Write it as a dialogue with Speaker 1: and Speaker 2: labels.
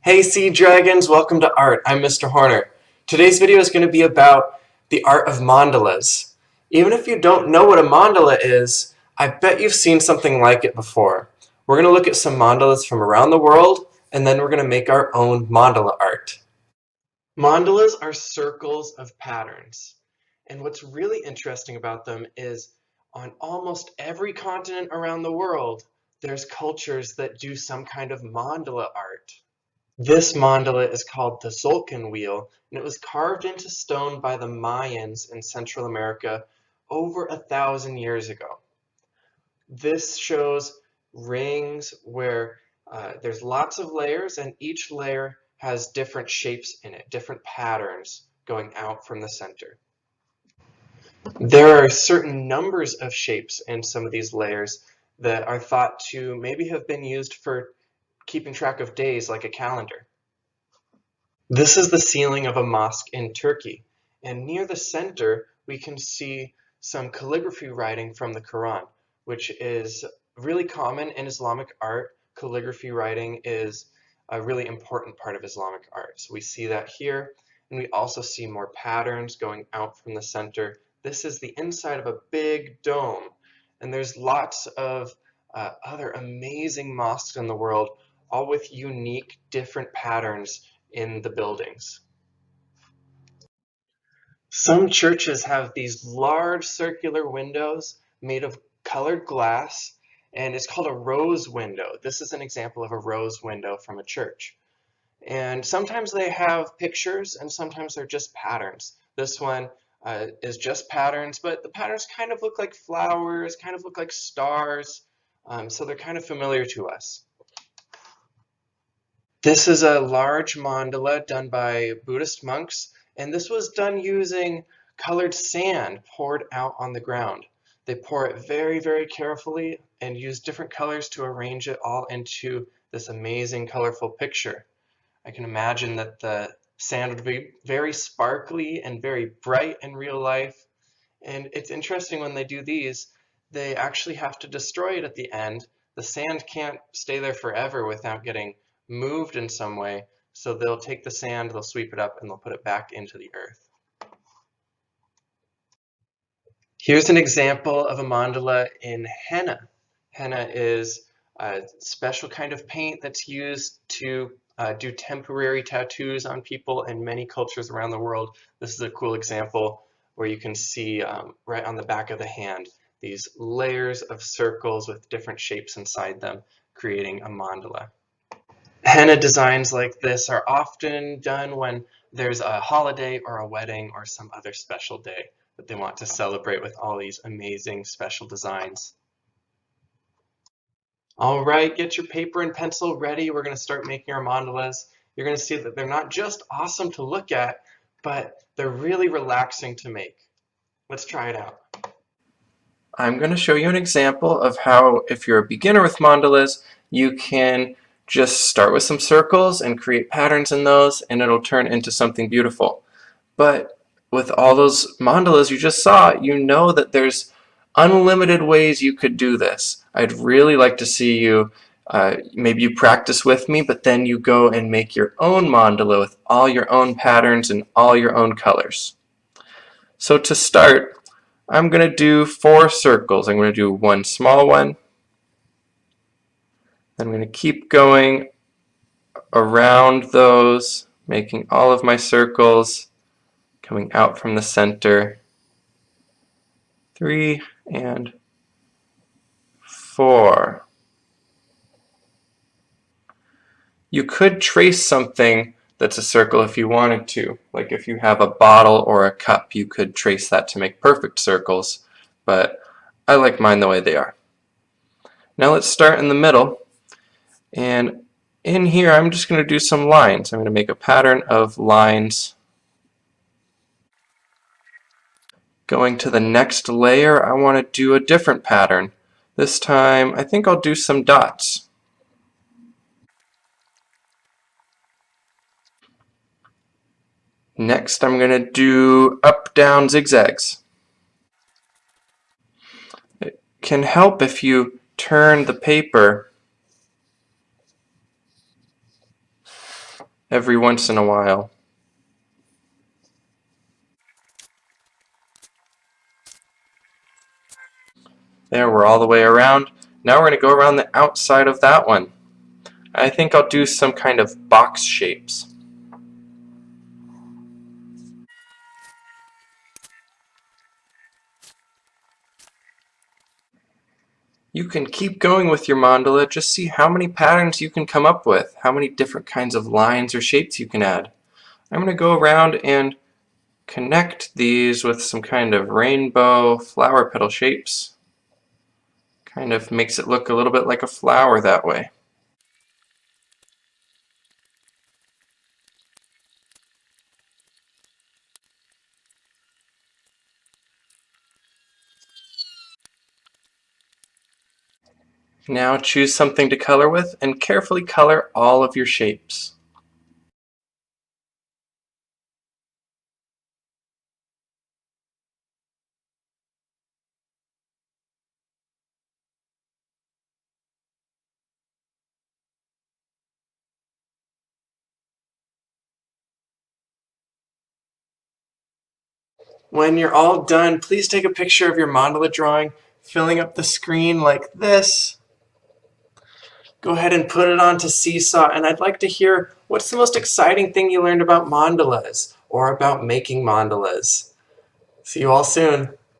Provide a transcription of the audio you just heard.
Speaker 1: Hey Sea Dragons, welcome to Art. I'm Mr. Horner. Today's video is going to be about the art of mandalas. Even if you don't know what a mandala is, I bet you've seen something like it before. We're going to look at some mandalas from around the world, and then we're going to make our own mandala art. Mandalas are circles of patterns. And what's really interesting about them is on almost every continent around the world, there's cultures that do some kind of mandala art. This mandala is called the Tzolk'in wheel, and it was carved into stone by the Mayans in Central America over 1,000 years ago. This shows rings where there's lots of layers, and each layer has different shapes in it, different patterns going out from the center. There are certain numbers of shapes in some of these layers that are thought to maybe have been used for keeping track of days like a calendar. This is the ceiling of a mosque in Turkey, and near the center we can see some calligraphy writing from the Quran, which is really common in Islamic art. Calligraphy writing is a really important part of Islamic art. So we see that here, and we also see more patterns going out from the center. This is the inside of a big dome, and there's lots of other amazing mosques in the world, all with unique, different patterns in the buildings. Some churches have these large circular windows made of colored glass, and it's called a rose window. This is an example of a rose window from a church. And sometimes they have pictures, and sometimes they're just patterns. This one is just patterns, but the patterns kind of look like flowers, kind of look like stars, so they're kind of familiar to us. This is a large mandala done by Buddhist monks, and this was done using colored sand poured out on the ground. They pour it very, very carefully and use different colors to arrange it all into this amazing colorful picture. I can imagine that the sand would be very sparkly and very bright in real life. And it's interesting when they do these, they actually have to destroy it at the end. The sand can't stay there forever without getting moved in some way. So they'll take the sand, they'll sweep it up, and they'll put it back into the earth. Here's an example of a mandala in henna. Henna is a special kind of paint that's used to do temporary tattoos on people in many cultures around the world. This is a cool example where you can see right on the back of the hand these layers of circles with different shapes inside them, creating a mandala. Henna designs like this are often done when there's a holiday or a wedding or some other special day that they want to celebrate with all these amazing special designs. All right, get your paper and pencil ready. We're going to start making our mandalas. You're going to see that they're not just awesome to look at, but they're really relaxing to make. Let's try it out. I'm going to show you an example of how, if you're a beginner with mandalas, you can just start with some circles and create patterns in those, and it'll turn into something beautiful. But with all those mandalas you just saw, you know that there's unlimited ways you could do this. I'd really like to see you, maybe you practice with me, but then you go and make your own mandala with all your own patterns and all your own colors. So to start, I'm going to do 4 circles. I'm going to do one small one. I'm going to keep going around those, making all of my circles, coming out from the center. 3 and 4. You could trace something that's a circle if you wanted to. Like if you have a bottle or a cup, you could trace that to make perfect circles, but I like mine the way they are. Now let's start in the middle, and in here I'm just going to do some lines. I'm going to make a pattern of lines. Going to the next layer, I want to do a different pattern. This time I think I'll do some dots. Next I'm going to do up-down zigzags. It can help if you turn the paper every once in a while. There, we're all the way around. Now we're going to go around the outside of that one. I think I'll do some kind of box shapes. You can keep going with your mandala, just see how many patterns you can come up with, how many different kinds of lines or shapes you can add. I'm going to go around and connect these with some kind of rainbow flower petal shapes. Kind of makes it look a little bit like a flower that way. Now choose something to color with and carefully color all of your shapes. When you're all done, please take a picture of your mandala drawing, filling up the screen like this. Go ahead and put it onto Seesaw, and I'd like to hear what's the most exciting thing you learned about mandalas or about making mandalas. See you all soon.